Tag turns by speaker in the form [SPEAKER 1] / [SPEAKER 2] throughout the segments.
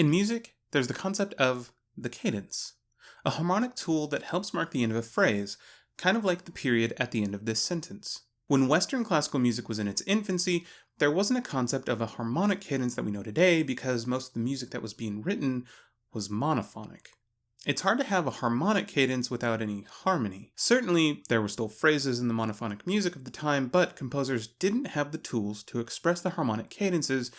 [SPEAKER 1] In music, there's the concept of the cadence, a harmonic tool that helps mark the end of a phrase, kind of like the period at the end of this sentence. When Western classical music was in its infancy, there wasn't a concept of a harmonic cadence that we know today because most of the music that was being written was monophonic. It's hard to have a harmonic cadence without any harmony. Certainly, there were still phrases in the monophonic music of the time, but composers didn't have the tools to express the harmonic cadences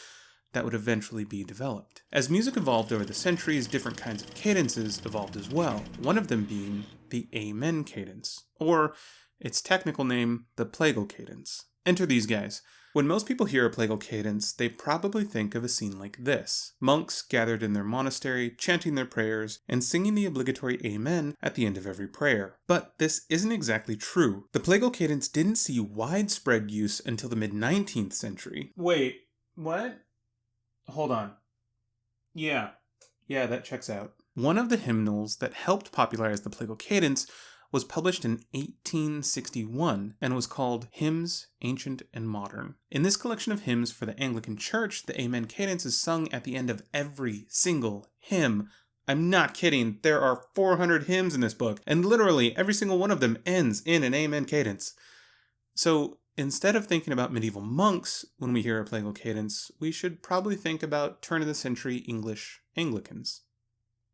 [SPEAKER 1] that would eventually be developed. As music evolved over the centuries, different kinds of cadences evolved as well, one of them being the Amen Cadence, or its technical name, the Plagal Cadence. Enter these guys. When most people hear a Plagal Cadence, they probably think of a scene like this. Monks gathered in their monastery, chanting their prayers, and singing the obligatory Amen at the end of every prayer. But this isn't exactly true. The Plagal Cadence didn't see widespread use until the mid-19th century. Wait, what? Hold on. Yeah, that checks out. One of the hymnals that helped popularize the Plagal Cadence was published in 1861 and was called Hymns, Ancient and Modern. In this collection of hymns for the Anglican Church, the Amen Cadence is sung at the end of every single hymn. I'm not kidding, there are 400 hymns in this book, and literally every single one of them ends in an Amen Cadence. So instead of thinking about medieval monks when we hear a Plagal Cadence, we should probably think about turn-of-the-century English Anglicans.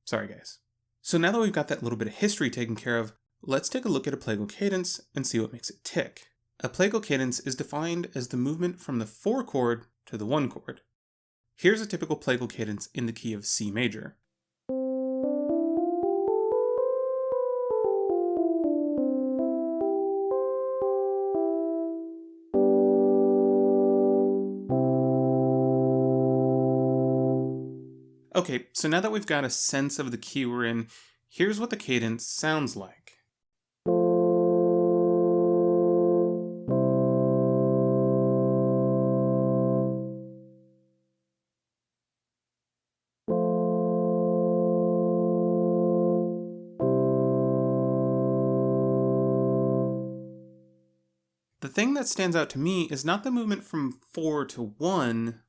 [SPEAKER 1] Sorry, guys. So now that we've got that little bit of history taken care of, let's take a look at a Plagal Cadence and see what makes it tick. A Plagal Cadence is defined as the movement from the 4 chord to the 1 chord. Here's a typical Plagal Cadence in the key of C major. Okay, so now that we've got a sense of the key we're in, here's what the cadence sounds like. The thing that stands out to me is not the movement from 4 to 1,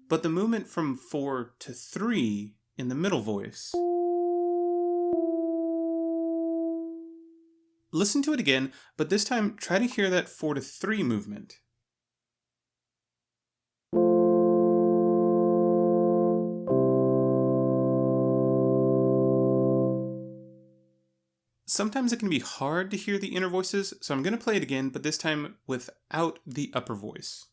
[SPEAKER 1] but the movement from 4 to 3 in the middle voice. Listen to it again, but this time try to hear that 4 to 3 movement. Sometimes it can be hard to hear the inner voices, so I'm going to play it again, but this time without the upper voice.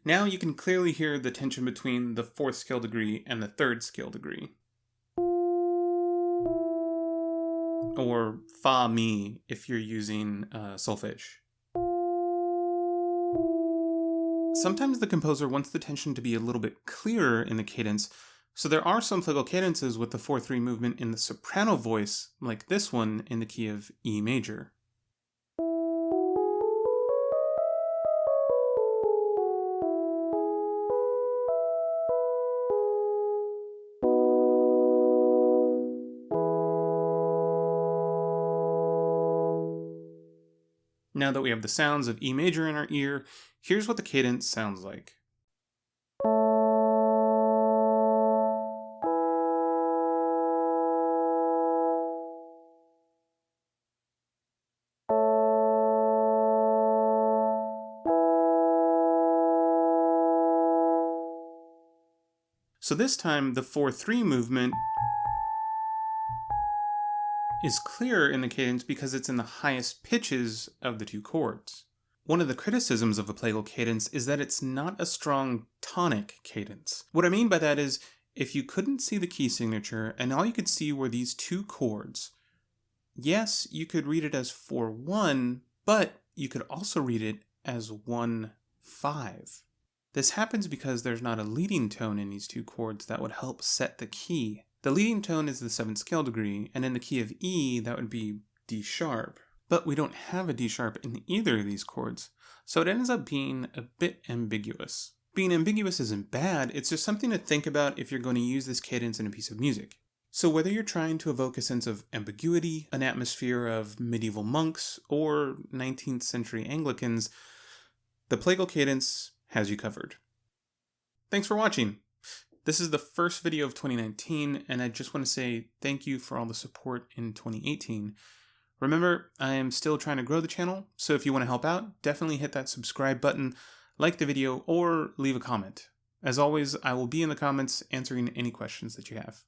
[SPEAKER 1] Now you can clearly hear the tension between the 4th scale degree and the 3rd scale degree. Or fa mi if you're using solfege. Sometimes the composer wants the tension to be a little bit clearer in the cadence, so there are some Plagal cadences with the 4-3 movement in the soprano voice, like this one in the key of E major. Now that we have the sounds of E major in our ear, here's what the cadence sounds like. So this time, the 4-3 movement is clearer in the cadence because it's in the highest pitches of the 2 chords. One of the criticisms of a Plagal cadence is that it's not a strong tonic cadence. What I mean by that is, if you couldn't see the key signature and all you could see were these 2 chords, yes, you could read it as 4-1, but you could also read it as 1-5. This happens because there's not a leading tone in these 2 chords that would help set the key. The leading tone is the 7th scale degree, and in the key of E, that would be D sharp. But we don't have a D sharp in either of these chords, so it ends up being a bit ambiguous. Being ambiguous isn't bad, it's just something to think about if you're going to use this cadence in a piece of music. So whether you're trying to evoke a sense of ambiguity, an atmosphere of medieval monks, or 19th century Anglicans, the Plagal Cadence has you covered. Thanks for watching. This is the first video of 2019, and I just want to say thank you for all the support in 2018. Remember, I am still trying to grow the channel, so if you want to help out, definitely hit that subscribe button, like the video, or leave a comment. As always, I will be in the comments answering any questions that you have.